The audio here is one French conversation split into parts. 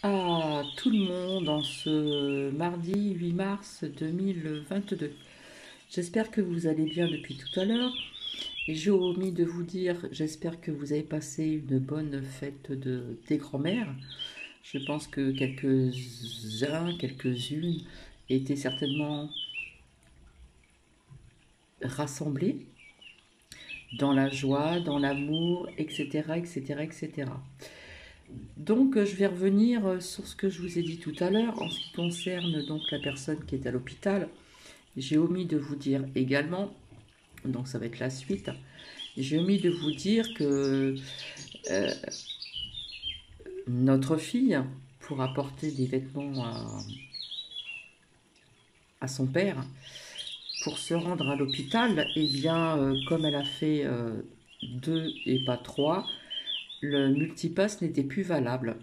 À tout le monde en ce mardi 8 mars 2022. J'espère que vous allez bien depuis tout à l'heure. Et j'ai omis de vous dire, j'espère que vous avez passé une bonne fête des grands-mères. Je pense que quelques-uns, quelques-unes étaient certainement rassemblés dans la joie, dans l'amour, etc., etc., etc. Donc, je vais revenir sur ce que je vous ai dit tout à l'heure en ce qui concerne donc la personne qui est à l'hôpital. J'ai omis de vous dire également, donc ça va être la suite, j'ai omis de vous dire que euh, notre fille, pour apporter des vêtements à son père, pour se rendre à l'hôpital, eh bien, comme elle a fait deux et pas trois, le multipass n'était plus valable.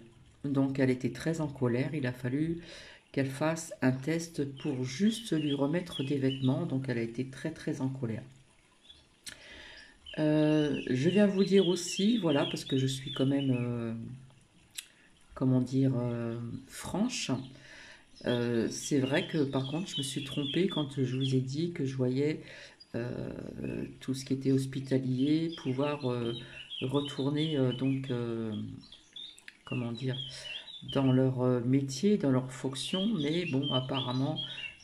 Donc elle était très en colère, il a fallu qu'elle fasse un test pour juste lui remettre des vêtements, donc elle a été très très en colère. Je viens vous dire aussi, voilà, parce que je suis quand même, comment dire, franche. C'est vrai que par contre, je me suis trompée quand je vous ai dit que je voyais euh, tout ce qui était hospitalier pouvoir retourner, donc, comment dire, dans leur métier, dans leur fonction. Mais bon, apparemment,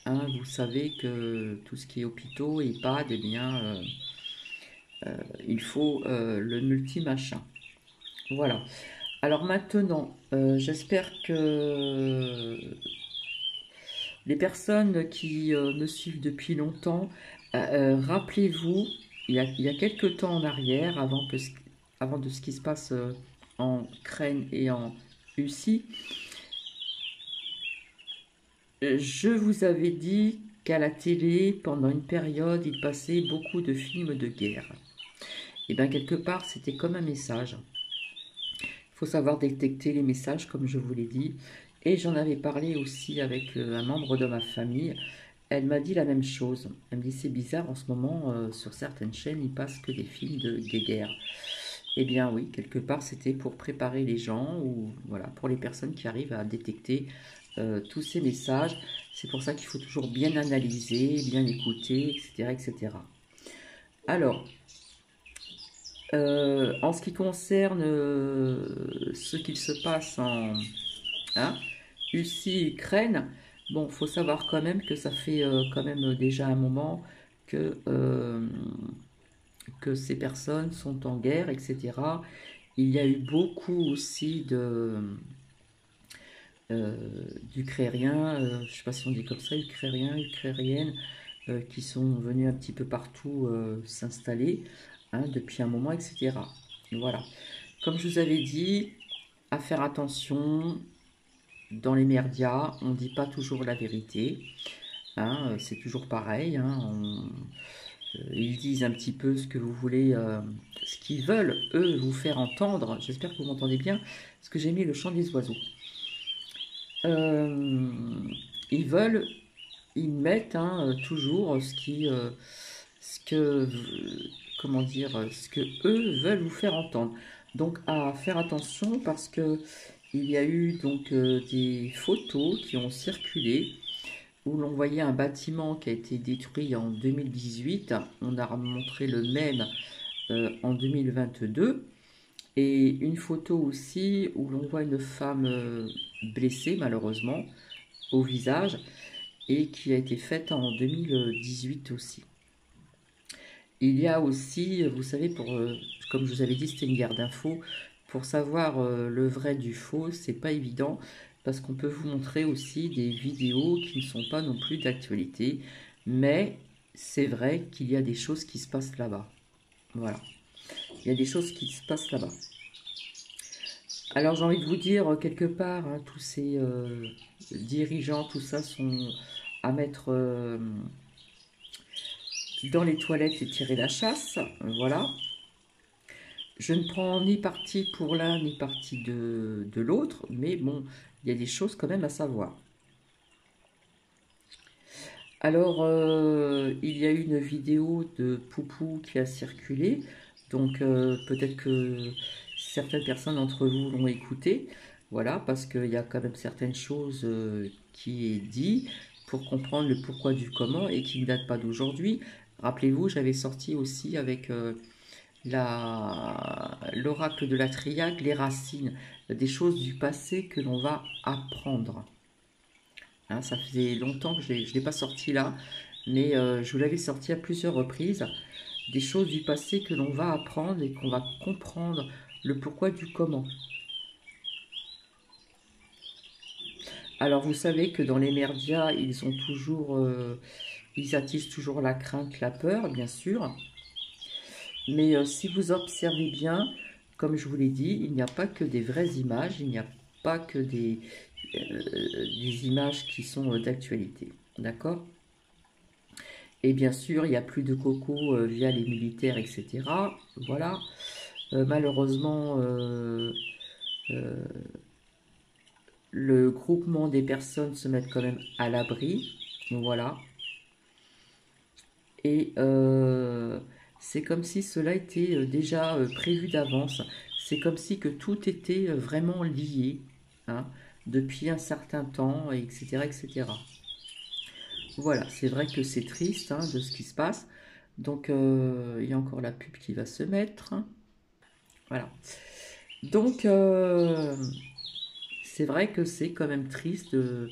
hein, vous savez que tout ce qui est hôpitaux, EHPAD, eh bien, il faut le multi-machin. Voilà. Alors maintenant, j'espère que les personnes qui me suivent depuis longtemps, rappelez-vous, il y a quelques temps en arrière, avant de ce qui se passe en Ukraine et en Russie, je vous avais dit qu'à la télé, pendant une période, il passait beaucoup de films de guerre. Et bien quelque part, c'était comme un message. Il faut savoir détecter les messages, comme je vous l'ai dit. Et j'en avais parlé aussi avec un membre de ma famille. Elle m'a dit la même chose. Elle me dit c'est bizarre en ce moment, sur certaines chaînes, ils passent que des films de guerre. Eh bien oui, quelque part c'était pour préparer les gens ou voilà, pour les personnes qui arrivent à détecter tous ces messages. C'est pour ça qu'il faut toujours bien analyser, bien écouter, etc. etc. Alors, en ce qui concerne ce qu'il se passe en hein, Russie-Ukraine, bon, faut savoir quand même que ça fait quand même déjà un moment que ces personnes sont en guerre, etc. Il y a eu beaucoup aussi euh, d'Ukrainiens, je ne sais pas si on dit comme ça, Ukrainiens, Ukrainiennes, qui sont venus un petit peu partout s'installer hein, depuis un moment, etc. Voilà. Comme je vous avais dit, à faire attention, dans les médias, on ne dit pas toujours la vérité. Hein, c'est toujours pareil. Hein, ils disent un petit peu ce que vous voulez, ce qu'ils veulent, eux, vous faire entendre. J'espère que vous m'entendez bien, parce que j'ai mis le chant des oiseaux. Euh, ils veulent, ils mettent hein, toujours ce que, comment dire, ce que eux veulent vous faire entendre. Donc à faire attention parce que il y a eu donc des photos qui ont circulé où l'on voyait un bâtiment qui a été détruit en 2018. On a montré le même en 2022. Et une photo aussi où l'on voit une femme blessée malheureusement au visage et qui a été faite en 2018 aussi. Il y a aussi, vous savez, comme je vous avais dit, c'était une guerre d'infos. Pour savoir le vrai du faux, c'est pas évident parce qu'on peut vous montrer aussi des vidéos qui ne sont pas non plus d'actualité. Mais c'est vrai qu'il y a des choses qui se passent là-bas. Voilà. Il y a des choses qui se passent là-bas. Alors j'ai envie de vous dire, quelque part, hein, tous ces dirigeants, tout ça sont à mettre dans les toilettes et tirer la chasse. Voilà. Je ne prends ni parti pour l'un ni parti de l'autre, mais bon, il y a des choses quand même à savoir. Alors, il y a eu une vidéo de Poupou qui a circulé, donc peut-être que certaines personnes d'entre vous l'ont écouté. Voilà, parce qu'il y a quand même certaines choses qui est dit pour comprendre le pourquoi du comment et qui ne datent pas d'aujourd'hui. Rappelez-vous, j'avais sorti aussi avec l'oracle de la triade, les racines, des choses du passé que l'on va apprendre. Hein, ça faisait longtemps que je ne l'ai pas sorti là, mais je vous l'avais sorti à plusieurs reprises. Des choses du passé que l'on va apprendre et qu'on va comprendre le pourquoi du comment. Alors vous savez que dans les merdias, ils attisent toujours la crainte, la peur, bien sûr. Mais si vous observez bien, comme je vous l'ai dit, il n'y a pas que des vraies images, il n'y a pas que des images qui sont d'actualité. D'accord? Et bien sûr, il n'y a plus de coco via les militaires, etc. Voilà. Malheureusement, le groupement des personnes se met quand même à l'abri. Voilà. Et c'est comme si cela était déjà prévu d'avance. C'est comme si que tout était vraiment lié, hein, depuis un certain temps, etc., etc. Voilà, c'est vrai que c'est triste, hein, de ce qui se passe. Donc, il y a encore la pub qui va se mettre. Voilà. Donc, c'est vrai que c'est quand même triste de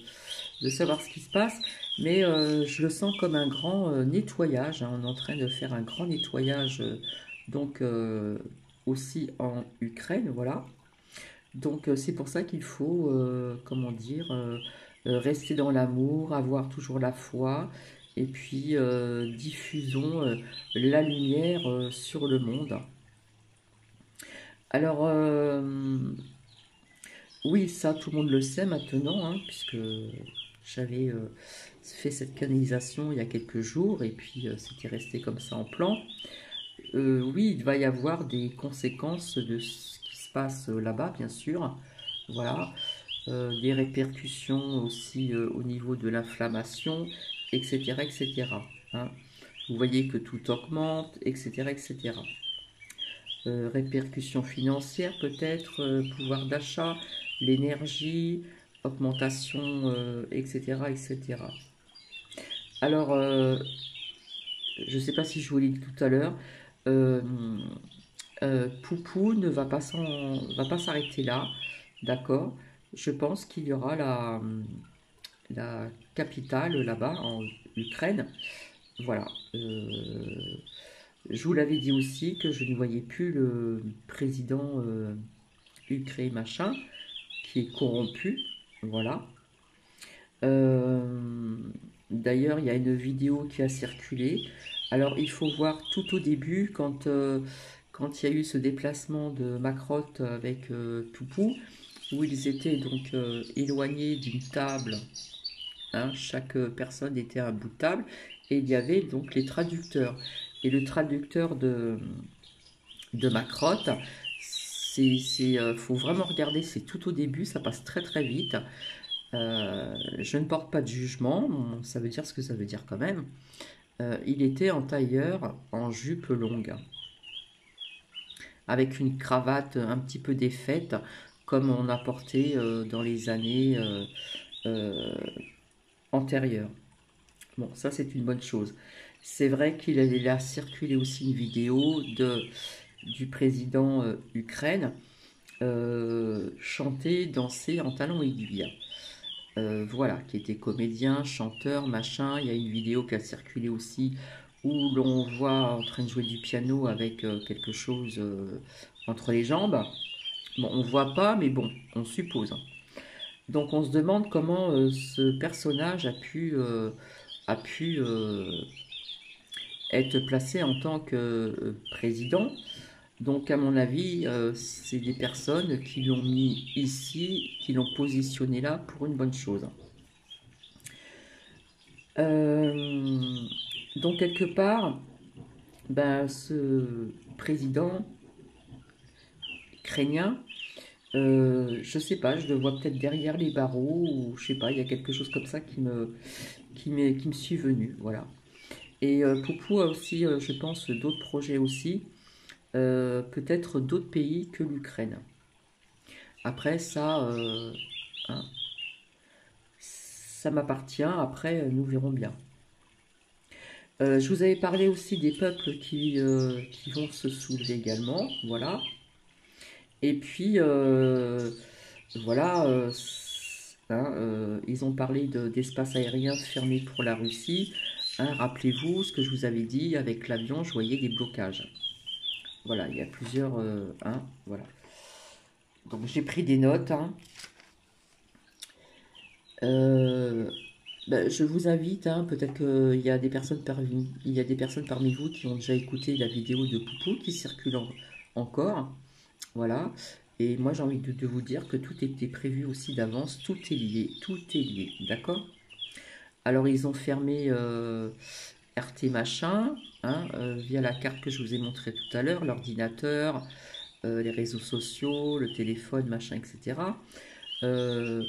savoir ce qui se passe, mais je le sens comme un grand nettoyage, hein. On est en train de faire un grand nettoyage, donc aussi en Ukraine, voilà. Donc c'est pour ça qu'il faut, comment dire, rester dans l'amour, avoir toujours la foi, et puis diffusons la lumière sur le monde. Alors, oui, ça, tout le monde le sait maintenant, hein, puisque j'avais fait cette canalisation il y a quelques jours, et puis c'était resté comme ça en plan. Oui, il va y avoir des conséquences de ce qui se passe là-bas, bien sûr. Voilà. Des répercussions aussi au niveau de l'inflammation, etc., etc. Hein. Vous voyez que tout augmente, etc., etc. Répercussions financières peut-être, pouvoir d'achat, l'énergie, augmentation, etc., etc. Alors, je ne sais pas si je vous l'ai dit tout à l'heure, euh, Poupou ne va pas s'arrêter là, d'accord? Je pense qu'il y aura la capitale là-bas en Ukraine. Voilà. Je vous l'avais dit aussi que je ne voyais plus le président Ukraine machin qui est corrompu. Voilà. Euh, D'ailleurs, il y a une vidéo qui a circulé. Alors, il faut voir tout au début, quand il y a eu ce déplacement de Macron avec Toupou, où ils étaient donc éloignés d'une table. Hein, chaque personne était à un bout de table. Et il y avait donc les traducteurs. Et le traducteur de Macron, faut vraiment regarder, c'est tout au début, ça passe très très vite. Je ne porte pas de jugement, bon, ça veut dire ce que ça veut dire quand même. Il était en tailleur, en jupe longue, avec une cravate un petit peu défaite, comme on a porté dans les années euh, antérieures. Bon, ça c'est une bonne chose. C'est vrai qu'il a circulé aussi une vidéo du président Ukraine chanter, danser en talons aiguilles. Voilà, qui était comédien, chanteur, machin. Il y a une vidéo qui a circulé aussi où l'on voit en train de jouer du piano avec quelque chose entre les jambes. Bon, on voit pas, mais bon, on suppose. Donc on se demande comment ce personnage a pu être placé en tant que président. Donc à mon avis, c'est des personnes qui l'ont mis ici, qui l'ont positionné là pour une bonne chose. Euh, donc quelque part, ben, ce président ukrainien, je sais pas, je le vois peut-être derrière les barreaux ou je sais pas, il y a quelque chose comme ça qui me suis venu, voilà. Et Poupou a aussi, je pense, d'autres projets aussi, peut-être d'autres pays que l'Ukraine. Après, ça, hein, ça m'appartient. Après, nous verrons bien. Je vous avais parlé aussi des peuples qui vont se soulever également. Voilà. Et puis, voilà, hein, ils ont parlé d'espace aérien fermé pour la Russie. Hein, rappelez-vous ce que je vous avais dit, avec l'avion, je voyais des blocages. Voilà, il y a plusieurs... hein, voilà. Donc j'ai pris des notes. Hein. Euh, je vous invite, hein, peut-être qu'il y a des personnes il y a des personnes parmi vous qui ont déjà écouté la vidéo de Poupou qui circule encore. Voilà. Et moi, j'ai envie de vous dire que tout était prévu aussi d'avance. Tout est lié. Tout est lié. D'accord? Alors, ils ont fermé RT machin, hein, via la carte que je vous ai montrée tout à l'heure, l'ordinateur, les réseaux sociaux, le téléphone, machin, etc. Euh,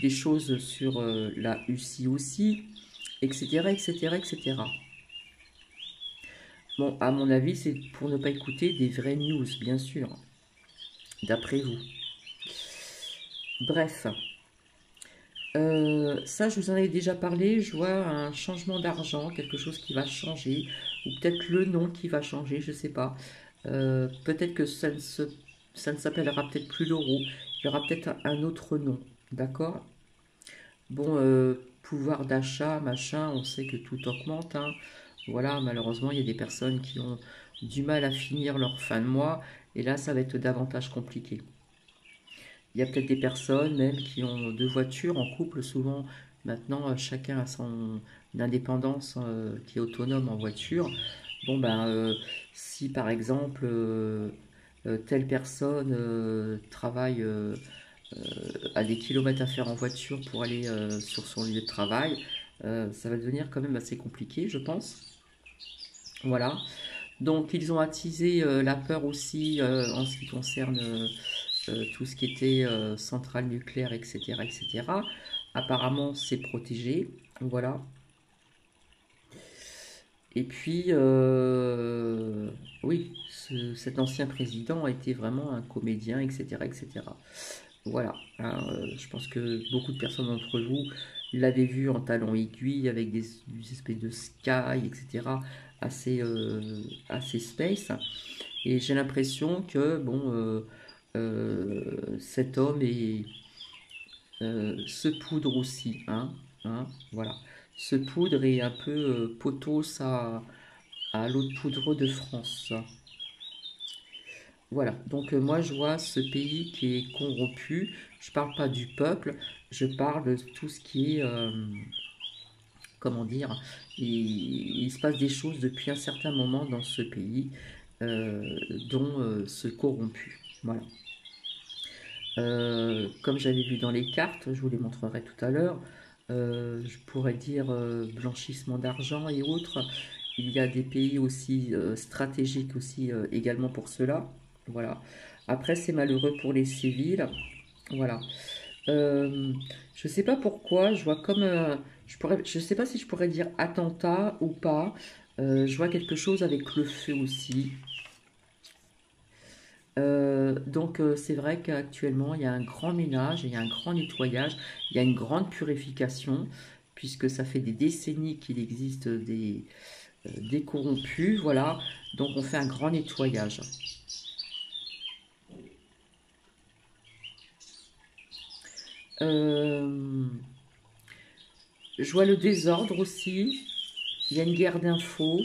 des choses sur la UCI aussi, etc., etc., etc. Bon, à mon avis, c'est pour ne pas écouter des vraies news, bien sûr, d'après vous. Bref, ça, je vous en avais déjà parlé. Je vois un changement d'argent, quelque chose qui va changer, ou peut-être le nom qui va changer, je sais pas. Peut-être que ça ne s'appellera peut-être plus l'euro. Il y aura peut-être un autre nom, d'accord? Bon, pouvoir d'achat, machin, on sait que tout augmente, hein. Voilà, malheureusement, il y a des personnes qui ont du mal à finir leur fin de mois, et là, ça va être davantage compliqué. Il y a peut-être des personnes même qui ont deux voitures en couple, souvent maintenant chacun a son indépendance qui est autonome en voiture. Bon ben si par exemple telle personne travaille a des kilomètres à faire en voiture pour aller sur son lieu de travail, ça va devenir quand même assez compliqué je pense. Voilà. Donc ils ont attisé la peur aussi en ce qui concerne tout ce qui était centrale nucléaire, etc., etc. Apparemment, c'est protégé. Voilà. Et puis, oui, cet ancien président a été vraiment un comédien, etc., etc. Voilà. Hein, je pense que beaucoup de personnes d'entre vous l'avaient vu en talons aiguilles avec des espèces de sky, etc., assez, assez space. Et j'ai l'impression que, bon, cet homme se poudre aussi, hein, voilà. Se poudre et un peu potos à l'eau de poudre de France. Voilà, donc moi je vois ce pays qui est corrompu. Je parle pas du peuple, je parle de tout ce qui est, comment dire, il se passe des choses depuis un certain moment dans ce pays, dont ce corrompu. Voilà. Comme j'avais vu dans les cartes, je vous les montrerai tout à l'heure, je pourrais dire blanchissement d'argent et autres. Il y a des pays aussi stratégiques aussi également pour cela. Voilà. Après, c'est malheureux pour les civils. Voilà. Euh, je ne sais pas pourquoi, je vois comme je sais pas si je pourrais dire attentat ou pas. Je vois quelque chose avec le feu aussi. Donc c'est vrai qu'actuellement il y a un grand ménage, il y a un grand nettoyage, il y a une grande purification, puisque ça fait des décennies qu'il existe des corrompus, voilà. Donc on fait un grand nettoyage. Euh, je vois le désordre aussi, il y a une guerre d'infos,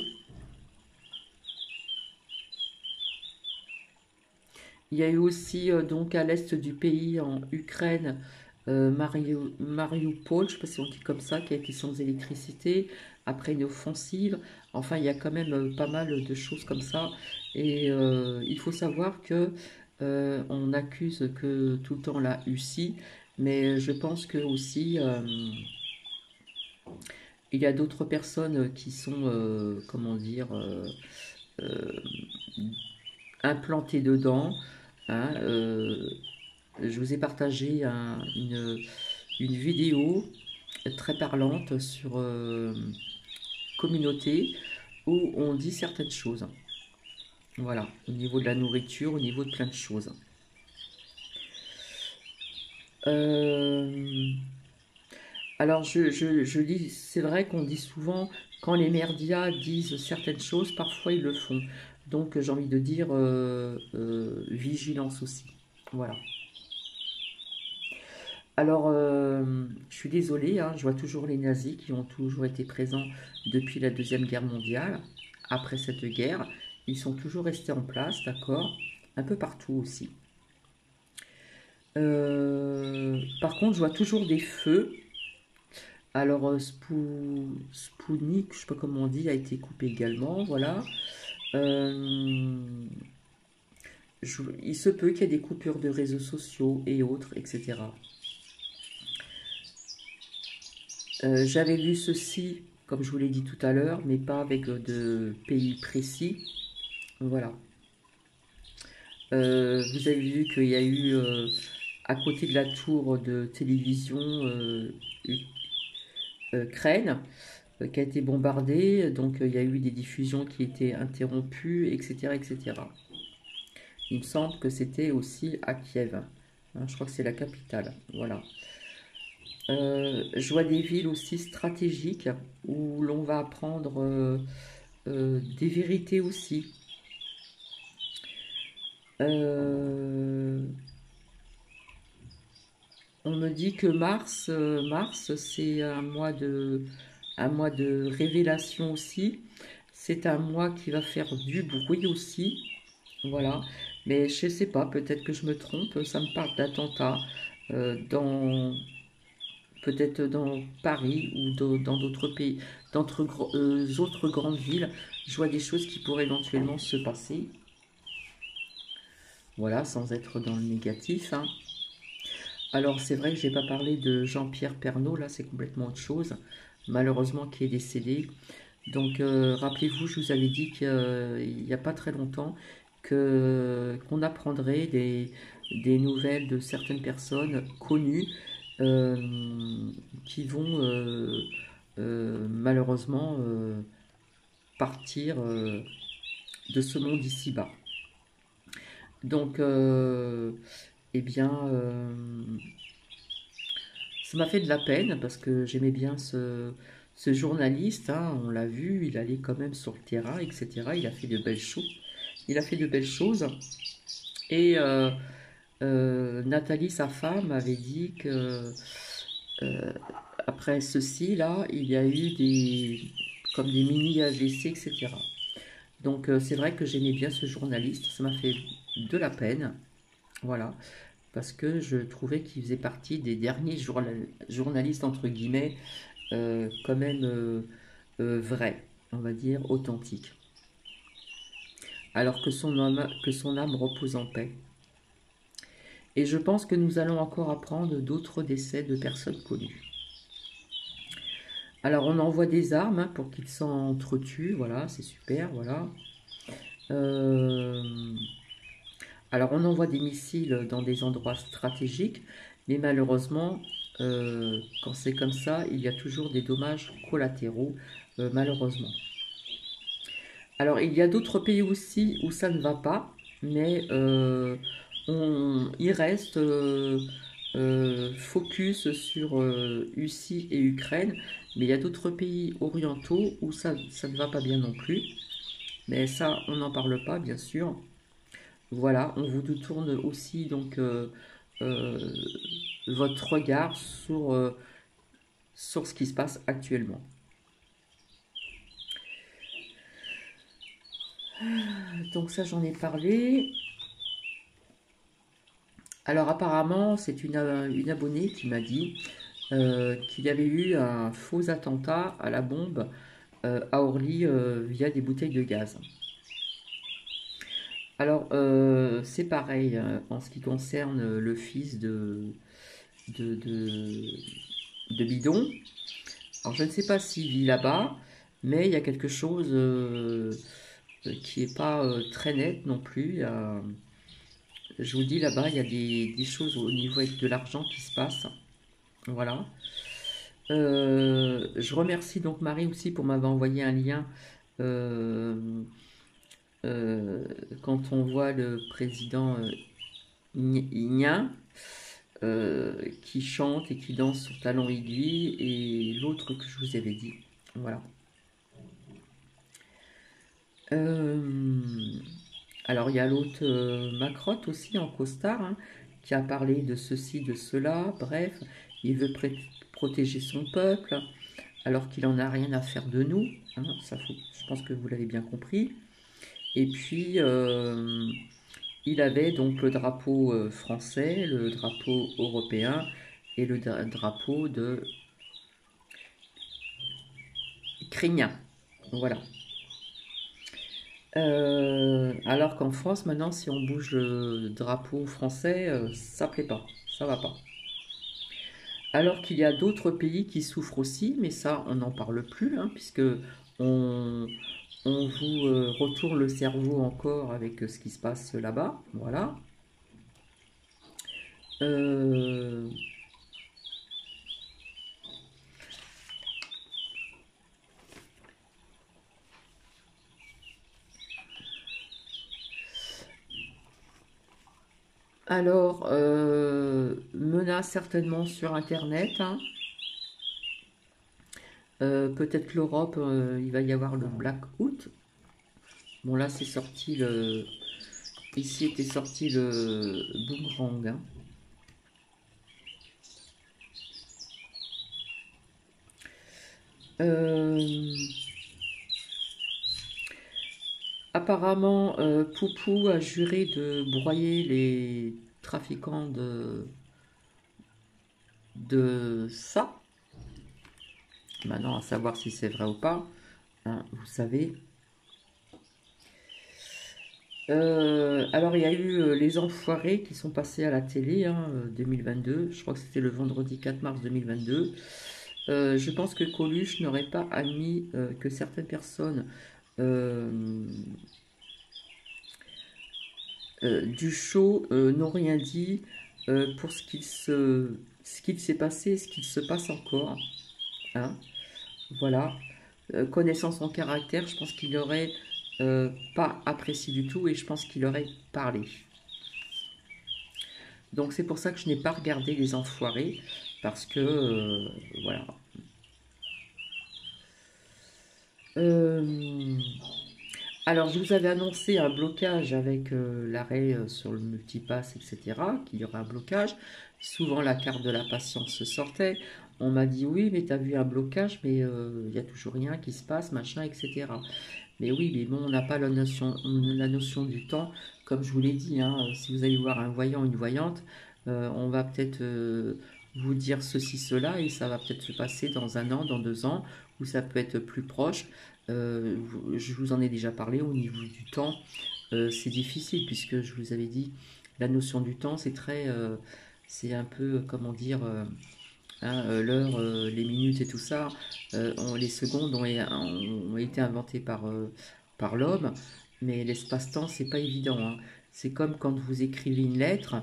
il y a eu aussi donc à l'est du pays, en Ukraine, Mariupol, je ne sais pas si on dit comme ça, qui a été sans électricité, après une offensive. Enfin, il y a quand même pas mal de choses comme ça. Et il faut savoir que on accuse que tout le temps la Russie, mais je pense que aussi il y a d'autres personnes qui sont, comment dire, euh, implantées dedans. Hein, je vous ai partagé une vidéo très parlante sur communauté où on dit certaines choses. Voilà, au niveau de la nourriture, au niveau de plein de choses. Euh, alors, je dis, c'est vrai qu'on dit souvent, quand les merdias disent certaines choses, parfois ils le font. Donc, j'ai envie de dire vigilance aussi. Voilà. Alors, je suis désolée, hein, je vois toujours les nazis qui ont toujours été présents depuis la Deuxième Guerre mondiale. Après cette guerre, ils sont toujours restés en place, d'accord? Un peu partout aussi. Par contre, je vois toujours des feux. Alors, Spoutnik, je sais pas comment on dit, a été coupé également, voilà. Euh, il se peut qu'il y ait des coupures de réseaux sociaux et autres, etc. J'avais lu ceci, comme je vous l'ai dit tout à l'heure, mais pas avec de pays précis. Voilà. Vous avez vu qu'il y a eu, à côté de la tour de télévision, Ukraine, qui a été bombardée. Donc, il y a eu des diffusions qui étaient interrompues, etc., etc. Il me semble que c'était aussi à Kiev. Hein, je crois que c'est la capitale. Voilà. Je vois des villes aussi stratégiques où l'on va apprendre des vérités aussi. Euh, on me dit que Mars, c'est un mois de révélation aussi. C'est un mois qui va faire du bruit aussi. Voilà. Mais je sais pas, peut-être que je me trompe. Ça me parle d'attentats dans peut-être dans Paris ou dans d'autres pays, autres grandes villes. Je vois des choses qui pourraient éventuellement se passer. Voilà, sans être dans le négatif, hein. Alors c'est vrai que j'ai pas parlé de Jean-Pierre Pernaut, là c'est complètement autre chose, malheureusement qui est décédé. Donc rappelez-vous, je vous avais dit qu'il n'y a pas très longtemps qu'on apprendrait des nouvelles de certaines personnes connues euh, qui vont malheureusement partir de ce monde ici-bas. Donc, eh bien, ça m'a fait de la peine parce que j'aimais bien ce journaliste, hein, on l'a vu, il allait quand même sur le terrain, etc. Il a fait de belles choses. Il a fait de belles choses. Et Nathalie, sa femme, avait dit que euh, après ceci, là, il y a eu comme des mini AVC, etc. Donc c'est vrai que j'aimais bien ce journaliste, ça m'a fait de la peine, voilà, parce que je trouvais qu'il faisait partie des derniers journalistes, entre guillemets, quand même vrais, on va dire, authentiques. Alors que son âme repose en paix. Et je pense que nous allons encore apprendre d'autres décès de personnes connues. Alors on envoie des armes hein, pour qu'ils s'entretuent, voilà, c'est super, voilà. Euh, alors on envoie des missiles dans des endroits stratégiques, mais malheureusement, quand c'est comme ça, il y a toujours des dommages collatéraux, malheureusement. Alors il y a d'autres pays aussi où ça ne va pas, mais il reste focus sur Russie et Ukraine, mais il y a d'autres pays orientaux où ça ne va pas bien non plus. Mais ça, on n'en parle pas, bien sûr. Voilà, on vous tourne aussi donc euh, votre regard sur ce qui se passe actuellement. Donc ça, j'en ai parlé. Alors apparemment, c'est une abonnée qui m'a dit qu'il y avait eu un faux attentat à la bombe à Orly via des bouteilles de gaz. Alors c'est pareil en ce qui concerne le fils de, de, de Bidon. Alors je ne sais pas s'il vit là-bas, mais il y a quelque chose qui n'est pas très net non plus. Je vous dis là-bas, il y a des choses au niveau avec de l'argent qui se passent. Voilà. Je remercie donc Marie aussi pour m'avoir envoyé un lien euh, euh, quand on voit le président Ignan. qui chante et qui danse sur talons aiguilles, et l'autre que je vous avais dit. Voilà. Euh, alors il y a l'autre Macrotte aussi en costard, hein, qui a parlé de ceci, de cela, bref, il veut protéger son peuple, alors qu'il en a rien à faire de nous, hein, je pense que vous l'avez bien compris. Et puis il avait donc le drapeau français, le drapeau européen et le drapeau de ukrainien. Voilà. Alors qu'en France, maintenant, si on bouge le drapeau français, ça plaît pas, ça va pas. Alors qu'il y a d'autres pays qui souffrent aussi, mais ça, on n'en parle plus, hein, puisque on, on vous retourne le cerveau encore avec ce qui se passe là-bas. Voilà. Euh, alors, menace certainement sur Internet, hein. Peut-être que l'Europe, il va y avoir le Blackout. Bon, là, c'est sorti le. Ici était sorti le boomerang, hein. Euh, Apparemment, Poupou a juré de broyer les trafiquants de ça. Maintenant, à savoir si c'est vrai ou pas, hein, vous savez. Alors, il y a eu les enfoirés qui sont passés à la télé, hein, 2022. Je crois que c'était le vendredi 4 mars 2022. Je pense que Coluche n'aurait pas admis que certaines personnes euh, du show n'ont rien dit pour ce qu'il s'est passé et ce qu'il se passe encore, hein. Voilà. Connaissant son caractère, je pense qu'il n'aurait pas apprécié du tout et je pense qu'il aurait parlé. Donc c'est pour ça que je n'ai pas regardé Les Enfoirés, parce que voilà. Euh, alors je vous avais annoncé un blocage avec l'arrêt sur le multipass, etc. Qu'il y aurait un blocage. Souvent la carte de la patience sortait. On m'a dit oui, mais tu as vu un blocage, mais il n'y a toujours rien qui se passe, machin, etc. Mais oui, mais bon, on n'a pas la notion du temps. Comme je vous l'ai dit, hein, si vous allez voir un voyant, une voyante, on va peut-être vous dire ceci, cela, et ça va peut-être se passer dans un an, dans 2 ans, ou ça peut être plus proche. Je vous en ai déjà parlé au niveau du temps. C'est difficile puisque je vous avais dit, la notion du temps, c'est un peu, comment dire, hein, l'heure, les minutes et tout ça, les secondes ont été inventées par l'homme, mais l'espace-temps, c'est pas évident, hein. C'est comme quand vous écrivez une lettre,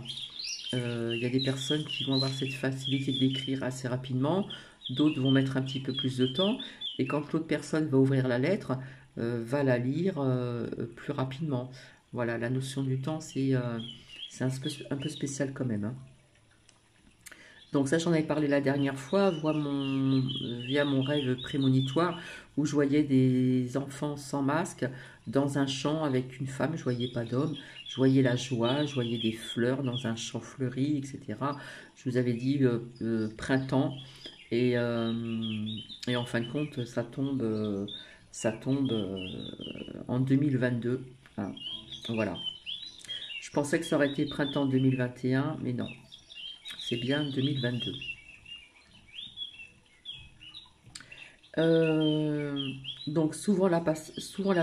il y a des personnes qui vont avoir cette facilité de l'écrire assez rapidement, d'autres vont mettre un petit peu plus de temps, et quand l'autre personne va ouvrir la lettre, va la lire plus rapidement. Voilà, la notion du temps, c'est un peu spécial quand même, hein. Donc ça, j'en avais parlé la dernière fois, via mon rêve prémonitoire, où je voyais des enfants sans masque dans un champ avec une femme, je voyais pas d'homme, je voyais la joie, je voyais des fleurs dans un champ fleuri, etc. Je vous avais dit printemps, et, euh, et en fin de compte, ça tombe en 2022, hein. Voilà. Je pensais que ça aurait été printemps 2021, mais non, c'est bien 2022. Euh, donc souvent la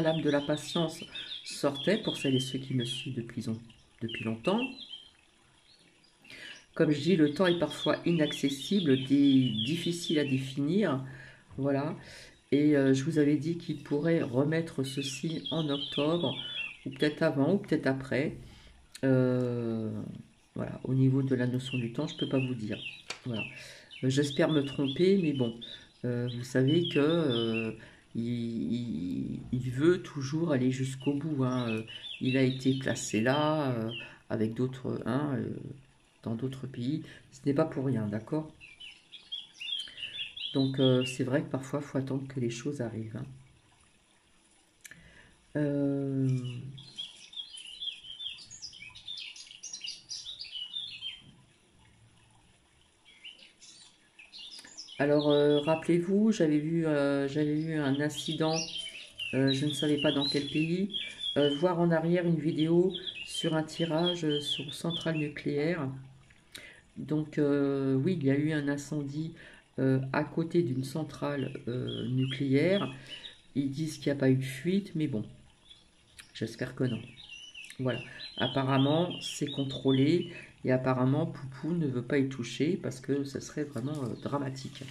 lame de la patience sortait pour celles et ceux qui me suivent depuis longtemps. Comme je dis, le temps est parfois inaccessible, difficile à définir. Voilà. Et je vous avais dit qu'il pourrait remettre ceci en octobre, ou peut-être avant, ou peut-être après. Euh, voilà. Au niveau de la notion du temps, je ne peux pas vous dire. Voilà. J'espère me tromper, mais bon, vous savez que il veut toujours aller jusqu'au bout, hein. Il a été placé là avec d'autres, hein, dans d'autres pays, ce n'est pas pour rien, d'accord? Donc c'est vrai que parfois, il faut attendre que les choses arrivent, hein. Euh, alors, rappelez-vous, j'avais vu un incident, je ne savais pas dans quel pays, voir en arrière une vidéo sur un tirage sur centrale nucléaire. Donc, oui, il y a eu un incendie à côté d'une centrale nucléaire. Ils disent qu'il n'y a pas eu de fuite, mais bon, j'espère que non. Voilà. Apparemment, c'est contrôlé et apparemment, Poupou ne veut pas y toucher parce que ce serait vraiment dramatique.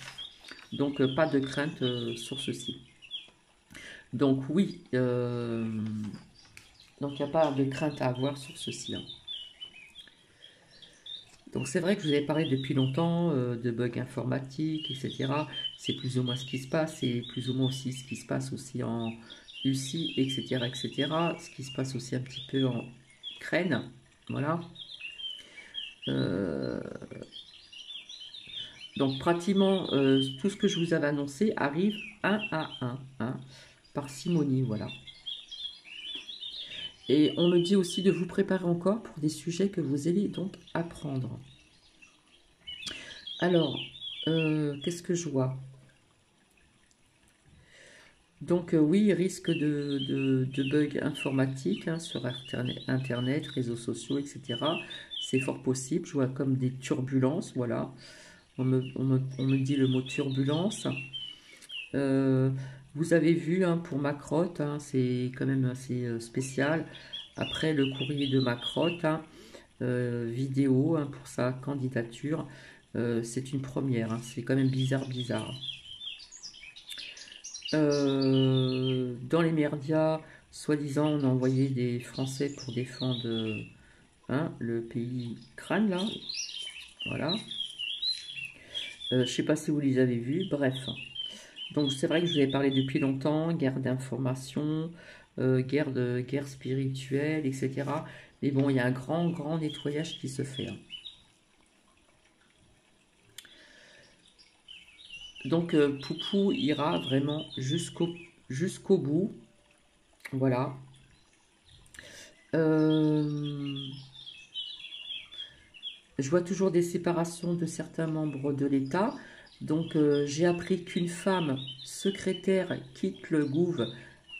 Donc, pas de crainte sur ceci. Donc, oui, donc il n'y a pas de crainte à avoir sur ceci, hein. Donc, c'est vrai que je vous avais parlé depuis longtemps de bugs informatiques, etc. C'est plus ou moins ce qui se passe, c'est plus ou moins aussi ce qui se passe aussi en Russie, etc., etc. Ce qui se passe aussi un petit peu en Ukraine, voilà. Euh, donc pratiquement tout ce que je vous avais annoncé arrive un à un, hein, par simonie, voilà. Et on me dit aussi de vous préparer encore pour des sujets que vous allez donc apprendre. Alors, qu'est-ce que je vois? Donc oui, risque de bugs informatiques hein, sur Internet, réseaux sociaux, etc. C'est fort possible. Je vois comme des turbulences, voilà. On me dit le mot turbulence. Euh, vous avez vu hein, pour Macrotte, hein, c'est quand même assez spécial. Après le courrier de Macrotte, hein, vidéo hein, pour sa candidature, c'est une première. Hein, c'est quand même bizarre, bizarre. Dans les médias, soi-disant, on a envoyé des Français pour défendre hein, le pays crâne, là. Voilà. Je sais pas si vous les avez vus, bref. Donc c'est vrai que je vous avais parlé depuis longtemps, guerre d'information, guerre spirituelle, etc. Mais bon, il y a un grand, grand nettoyage qui se fait, hein. Donc Poupou ira vraiment jusqu'au bout. Voilà. Je vois toujours des séparations de certains membres de l'État. Donc j'ai appris qu'une femme secrétaire quitte le gouv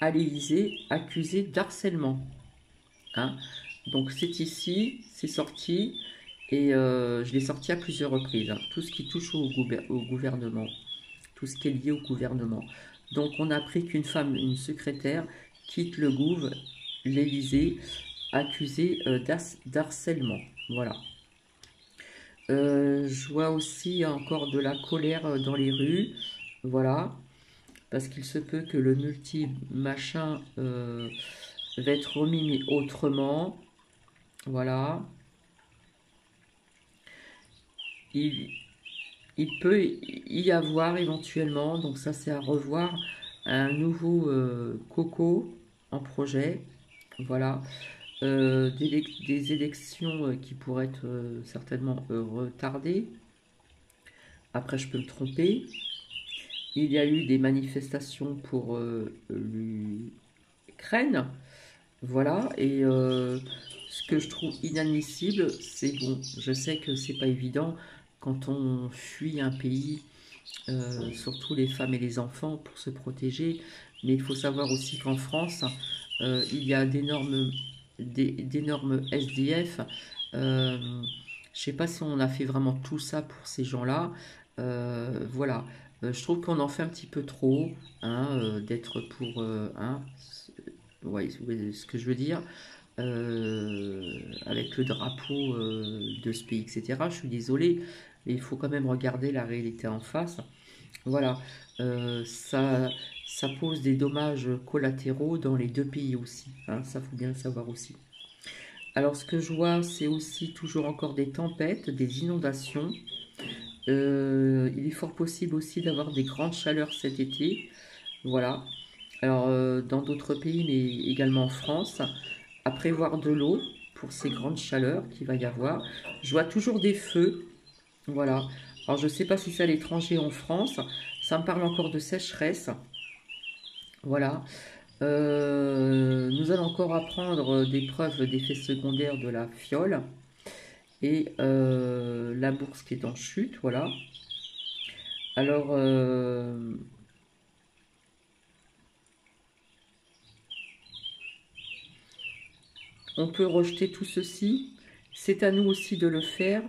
à l'Élysée accusée d'harcèlement, hein. Donc c'est ici, c'est sorti, et je l'ai sorti à plusieurs reprises, hein. Tout ce qui touche au gouvernement, tout ce qui est lié au gouvernement. Donc on a appris qu'une femme, une secrétaire, quitte le gouv, l'Élysée, accusée d'harcèlement. Voilà. Je vois aussi encore de la colère dans les rues, voilà, parce qu'il se peut que le multi-machin va être remis mais autrement, voilà. Il, il peut y avoir éventuellement, donc ça c'est à revoir, un nouveau Coco en projet, voilà. Des élections qui pourraient être certainement retardées. Après, je peux me tromper. Il y a eu des manifestations pour l'Ukraine. Voilà. Et ce que je trouve inadmissible, c'est bon, je sais que c'est pas évident quand on fuit un pays, surtout les femmes et les enfants, pour se protéger. Mais il faut savoir aussi qu'en France, il y a d'énormes SDF. Euh, je sais pas si on a fait vraiment tout ça pour ces gens-là. Voilà. Je trouve qu'on en fait un petit peu trop, hein, d'être pour, hein, ouais, ce que je veux dire, avec le drapeau de ce pays, etc. Je suis désolé, mais il faut quand même regarder la réalité en face. Voilà, ça pose des dommages collatéraux dans les deux pays aussi, hein, ça faut bien le savoir aussi. Alors ce que je vois, c'est aussi toujours encore des tempêtes, des inondations. Il est fort possible aussi d'avoir des grandes chaleurs cet été. Voilà. Alors dans d'autres pays, mais également en France, à prévoir de l'eau. pour ces grandes chaleurs qu'il va y avoir. Je vois toujours des feux, voilà. Alors, je ne sais pas si c'est à l'étranger ou en France. Ça me parle encore de sécheresse. Voilà. Nous allons encore apprendre des preuves d'effets secondaires de la fiole. Et la bourse qui est en chute, voilà. Alors, on peut rejeter tout ceci. C'est à nous aussi de le faire,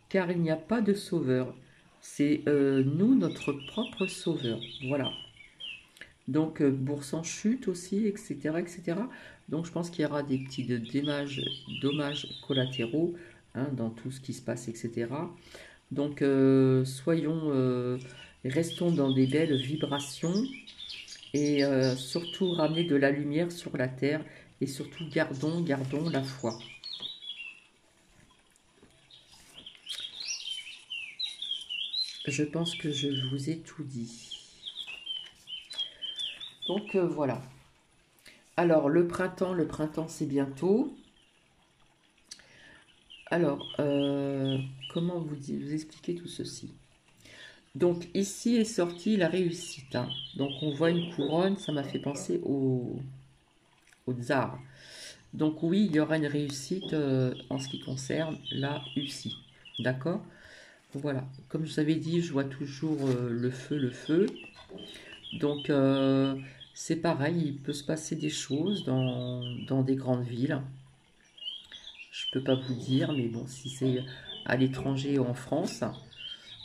car il n'y a pas de sauveur. C'est nous, notre propre sauveur. Voilà. Donc, bourse en chute aussi, etc., etc. Donc, je pense qu'il y aura des petits dommages collatéraux hein, dans tout ce qui se passe, etc. Donc, restons dans des belles vibrations et surtout ramener de la lumière sur la terre et surtout gardons la foi. Je pense que je vous ai tout dit. Donc voilà. Alors le printemps c'est bientôt. Alors, comment vous expliquer tout ceci? Donc ici est sortie la réussite. Hein. Donc on voit une couronne, ça m'a fait penser au tsar. Donc oui, il y aura une réussite en ce qui concerne la Russie. D'accord? Voilà. Comme je vous avais dit, je vois toujours le feu. Donc c'est pareil, il peut se passer des choses dans des grandes villes. Je peux pas vous dire, mais bon, si c'est à l'étranger ou en France.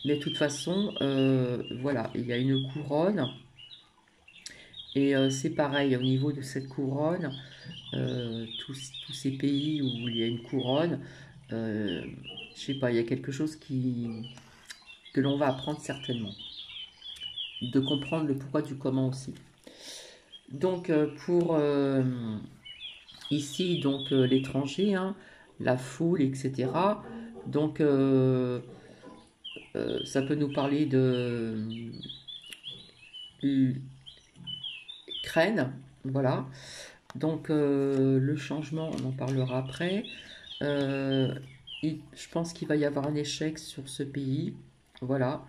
Mais de toute façon, voilà, il y a une couronne. Et c'est pareil, au niveau de cette couronne, tous ces pays où il y a une couronne, je sais pas, il y a quelque chose que l'on va apprendre certainement. De comprendre le pourquoi du comment aussi. Donc pour ici, donc l'étranger, hein, la foule, etc. Donc ça peut nous parler de Ukraine, voilà. Donc le changement, on en parlera après. Je pense qu'il va y avoir un échec sur ce pays, voilà.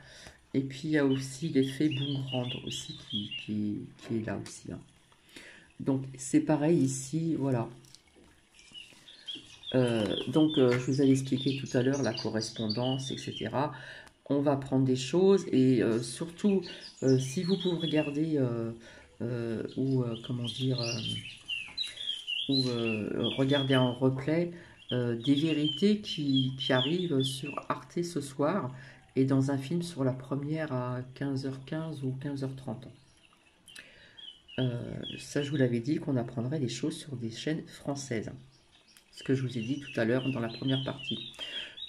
Et puis il y a aussi l'effet boomerang aussi qui est là aussi. Hein. Donc c'est pareil ici, voilà. Je vous avais expliqué tout à l'heure la correspondance, etc. On va prendre des choses et surtout, si vous pouvez regarder comment dire, ou regarder en replay des vérités qui arrivent sur Arte ce soir et dans un film sur la première à 15h15 ou 15h30. Ça, je vous l'avais dit qu'on apprendrait des choses sur des chaînes françaises. Ce que je vous ai dit tout à l'heure dans la première partie.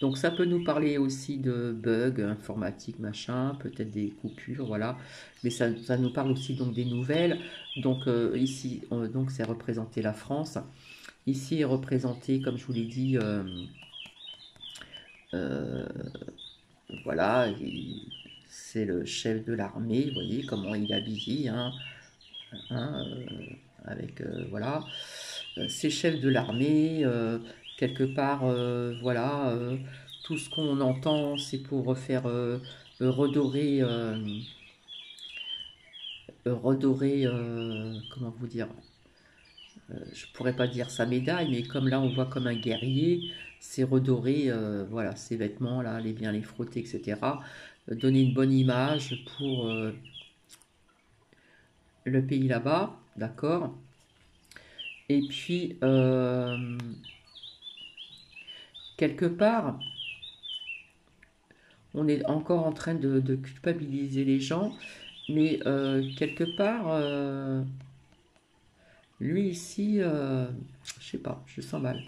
Donc ça peut nous parler aussi de bugs informatiques, machin, peut-être des coupures, voilà. Mais ça nous parle aussi donc des nouvelles. Donc ici, donc c'est représenté la France. Ici est représenté, comme je vous l'ai dit, voilà, c'est le chef de l'armée. Vous voyez comment il est habillé, hein, avec voilà. Ces chefs de l'armée, quelque part, voilà, tout ce qu'on entend, c'est pour faire redorer, comment vous dire, je pourrais pas dire sa médaille, mais comme là on voit comme un guerrier, c'est redorer, voilà, ses vêtements là, bien les frotter, etc. Donner une bonne image pour le pays là-bas, d'accord. Et puis quelque part, on est encore en train de culpabiliser les gens, mais quelque part, lui ici, je sais pas, je sens mal.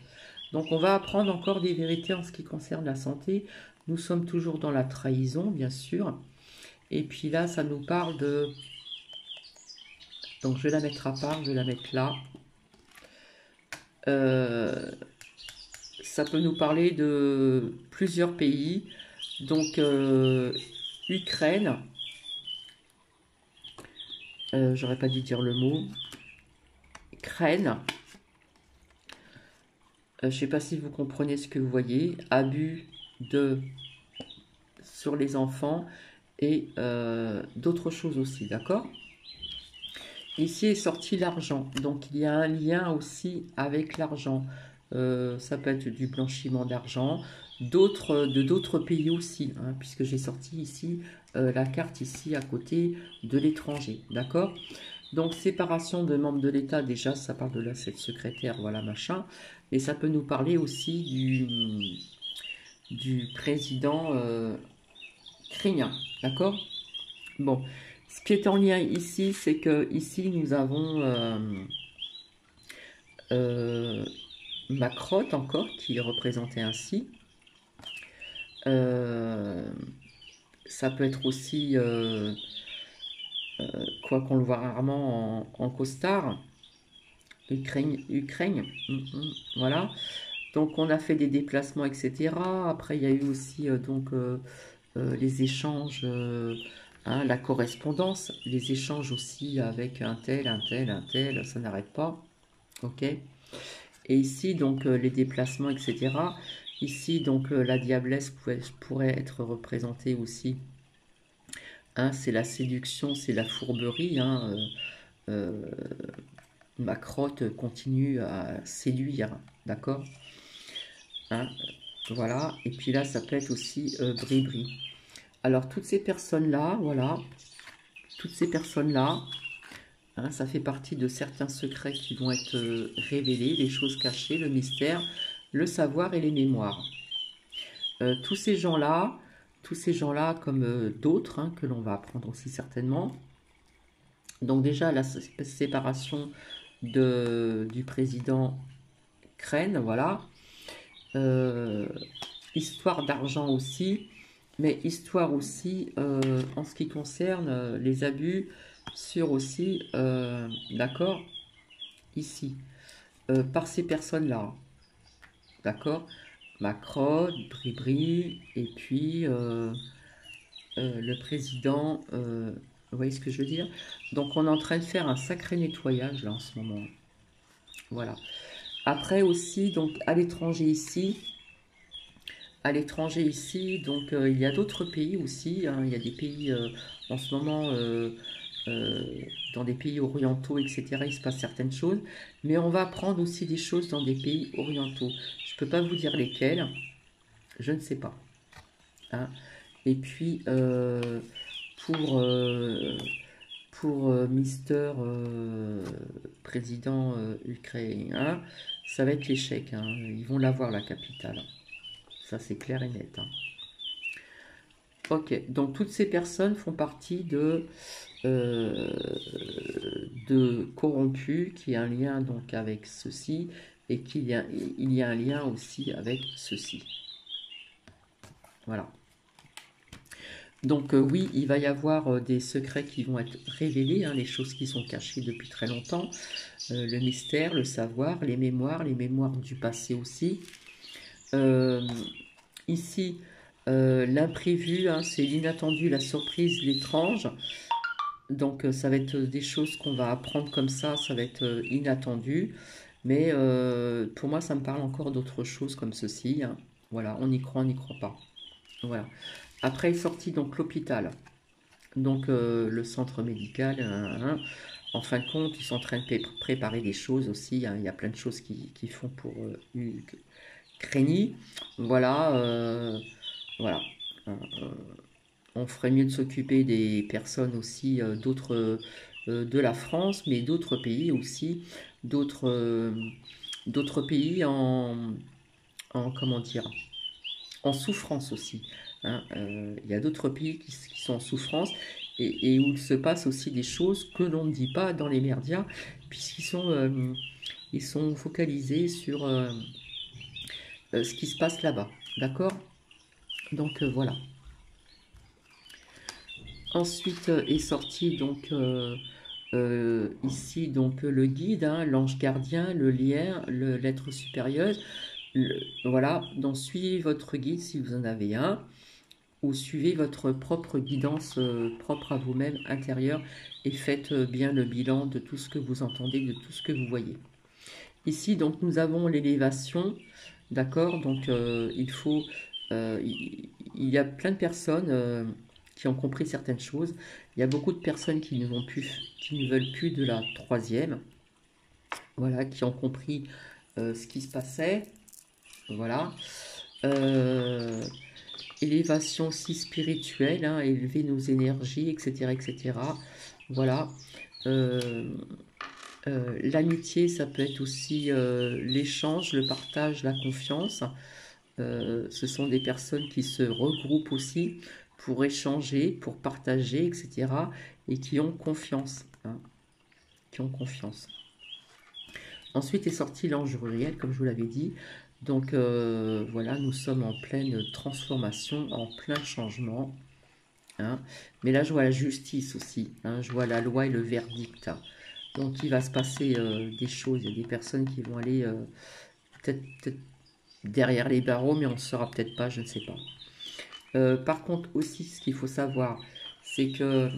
Donc on va apprendre encore des vérités en ce qui concerne la santé. Nous sommes toujours dans la trahison, bien sûr. Et puis là, ça nous parle de... Donc je vais la mettre à part, je vais la mettre là. Ça peut nous parler de plusieurs pays. Donc Ukraine, j'aurais pas dû dire le mot, Ukraine, Je ne sais pas si vous comprenez ce que vous voyez. Abus de sur les enfants et d'autres choses aussi, d'accord? Ici est sorti l'argent, donc il y a un lien aussi avec l'argent. Ça peut être du blanchiment d'argent, de d'autres pays aussi, hein, puisque j'ai sorti ici la carte ici à côté de l'étranger, d'accord? Donc séparation de membres de l'État, déjà ça parle de l'assiette secrétaire, voilà machin, mais ça peut nous parler aussi du président ukrainien, d'accord? Bon, ce qui est en lien ici, c'est que ici nous avons euh, Macron encore qui est représenté ainsi. Euh, Ça peut être aussi, quoi qu'on le voit rarement en costard, Ukraine, voilà. Donc on a fait des déplacements, etc. Après il y a eu aussi les échanges, hein, la correspondance, les échanges aussi avec un tel, ça n'arrête pas. Ok. Et ici, donc, les déplacements, etc. Ici, donc, la diablesse pourrait être représentée aussi. Hein, c'est la séduction, c'est la fourberie. Hein, ma crotte continue à séduire. D'accord, hein, voilà. Et puis là, ça peut être aussi bri-bri. Alors, toutes ces personnes-là, voilà. Toutes ces personnes-là, hein, ça fait partie de certains secrets qui vont être révélés, les choses cachées, le mystère, le savoir et les mémoires. Tous ces gens-là, comme d'autres, hein, que l'on va apprendre aussi certainement. Donc déjà, la séparation du président Crène, voilà. Euh, Histoire d'argent aussi, mais histoire aussi en ce qui concerne les abus sur aussi, d'accord, ici, par ces personnes-là, d'accord, Macron, Bribri, et puis le président, vous voyez ce que je veux dire? Donc on est en train de faire un sacré nettoyage là en ce moment. Voilà. Après aussi, donc à l'étranger ici, donc il y a d'autres pays aussi, hein, il y a des pays en ce moment euh, dans des pays orientaux, etc. Il se passe certaines choses, mais on va apprendre aussi des choses dans des pays orientaux. Je ne peux pas vous dire lesquels, je ne sais pas, hein. Et puis pour Mister Président ukrainien, ça va être l'échec, hein. Ils vont l'avoir la capitale. Ça c'est clair et net, hein. Ok, donc toutes ces personnes font partie euh, de corrompus, qui a un lien donc avec ceci, et il y a un lien aussi avec ceci. Voilà. Donc oui, il va y avoir des secrets qui vont être révélés, hein, les choses qui sont cachées depuis très longtemps, le mystère, le savoir, les mémoires du passé aussi. Euh, Ici, l'imprévu, hein, c'est l'inattendu, la surprise, l'étrange. Donc ça va être des choses qu'on va apprendre comme ça va être inattendu. Mais pour moi, ça me parle encore d'autres choses comme ceci, hein. Voilà, on y croit, on n'y croit pas. Voilà. Après est sorti donc l'hôpital, donc le centre médical, hein. En fin de compte, ils sont en train de préparer des choses aussi, hein. Il y a plein de choses qui font pour Crény. Voilà, voilà. Euh, on ferait mieux de s'occuper des personnes aussi de la France, mais d'autres pays aussi, d'autres d'autres pays comment dire, en souffrance aussi, hein. Il y a d'autres pays qui sont en souffrance et où il se passe aussi des choses que l'on ne dit pas dans les médias, ils sont focalisés sur ce qui se passe là-bas. D'accord? Donc voilà. Ensuite est sorti donc ici donc le guide, hein, l'ange gardien, le lien, l'être supérieur. Voilà, donc suivez votre guide si vous en avez un, ou suivez votre propre guidance propre à vous-même intérieure et faites bien le bilan de tout ce que vous entendez, de tout ce que vous voyez. Ici, donc, nous avons l'élévation, d'accord? Donc, il y a plein de personnes qui ont compris certaines choses. Il y a beaucoup de personnes qui ne veulent plus de la troisième, voilà, qui ont compris ce qui se passait, voilà. Euh, Élévation aussi spirituelle, hein, élever nos énergies, etc., etc. Voilà. Euh, L'amitié, ça peut être aussi l'échange, le partage, la confiance. Ce sont des personnes qui se regroupent aussi pour échanger, pour partager, etc. Et qui ont confiance, hein, qui ont confiance. Ensuite est sorti l'ange Uriel, comme je vous l'avais dit. Donc voilà, nous sommes en pleine transformation, en plein changement, hein. Mais là, je vois la justice aussi, hein. Je vois la loi et le verdict. Donc il va se passer des choses. Il y a des personnes qui vont aller peut-être derrière les barreaux, mais on ne saura peut-être pas, je ne sais pas. Par contre aussi, ce qu'il faut savoir, c'est que,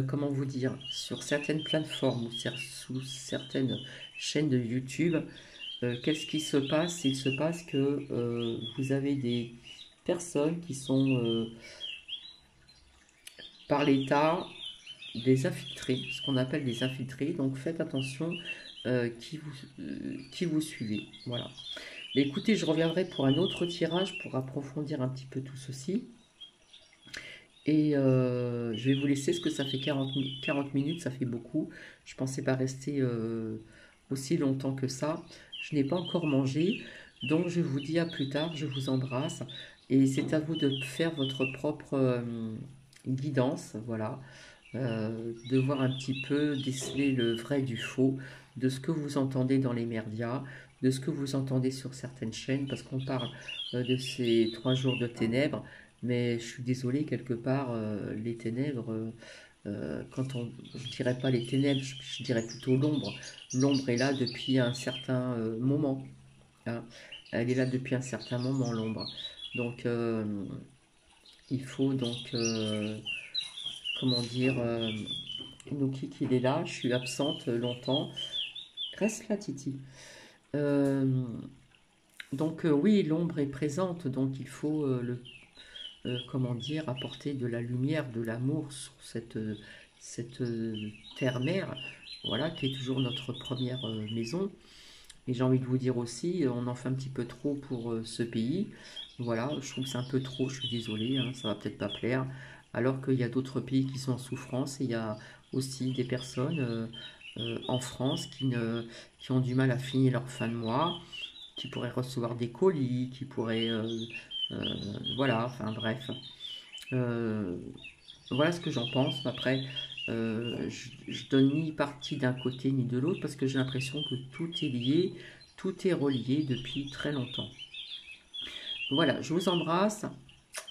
comment vous dire, sur certaines plateformes ou sous certaines chaînes de YouTube, qu'est-ce qui se passe? Il se passe que vous avez des personnes qui sont par l'État des infiltrés, ce qu'on appelle des infiltrés. Donc faites attention qui vous suivez. Voilà. Mais écoutez, je reviendrai pour un autre tirage pour approfondir un petit peu tout ceci. Et je vais vous laisser ce que ça fait 40 minutes, ça fait beaucoup. Je ne pensais pas rester aussi longtemps que ça. Je n'ai pas encore mangé, donc je vous dis à plus tard, je vous embrasse. Et c'est à vous de faire votre propre guidance, voilà. De voir un petit peu, déceler le vrai du faux, de ce que vous entendez dans les médias, de ce que vous entendez sur certaines chaînes, parce qu'on parle de ces 3 jours de ténèbres, mais je suis désolé, quelque part, les ténèbres, je dirais pas les ténèbres, je dirais plutôt l'ombre. L'ombre est là depuis un certain moment, hein. Elle est là depuis un certain moment, l'ombre. Donc, il faut donc, comment dire, Nuki qu'il est là, je suis absente longtemps. Reste là, Titi. Euh, donc, oui, l'ombre est présente, donc il faut comment dire, apporter de la lumière, de l'amour sur cette terre-mère, voilà, qui est toujours notre première maison. Et j'ai envie de vous dire aussi, on en fait un petit peu trop pour ce pays. Voilà, je trouve que c'est un peu trop, je suis désolée, hein, ça va peut-être pas plaire. Alors qu'il y a d'autres pays qui sont en souffrance et il y a aussi des personnes en France qui ont du mal à finir leur fin de mois, qui pourraient recevoir des colis, qui pourraient... euh, voilà, enfin bref. Euh, voilà ce que j'en pense. Après, je donne ni parti d'un côté ni de l'autre parce que j'ai l'impression que tout est lié, tout est relié depuis très longtemps. Voilà, je vous embrasse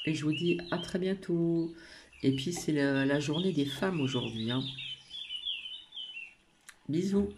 et je vous dis à très bientôt. Et puis c'est la journée des femmes aujourd'hui, hein. Bisous.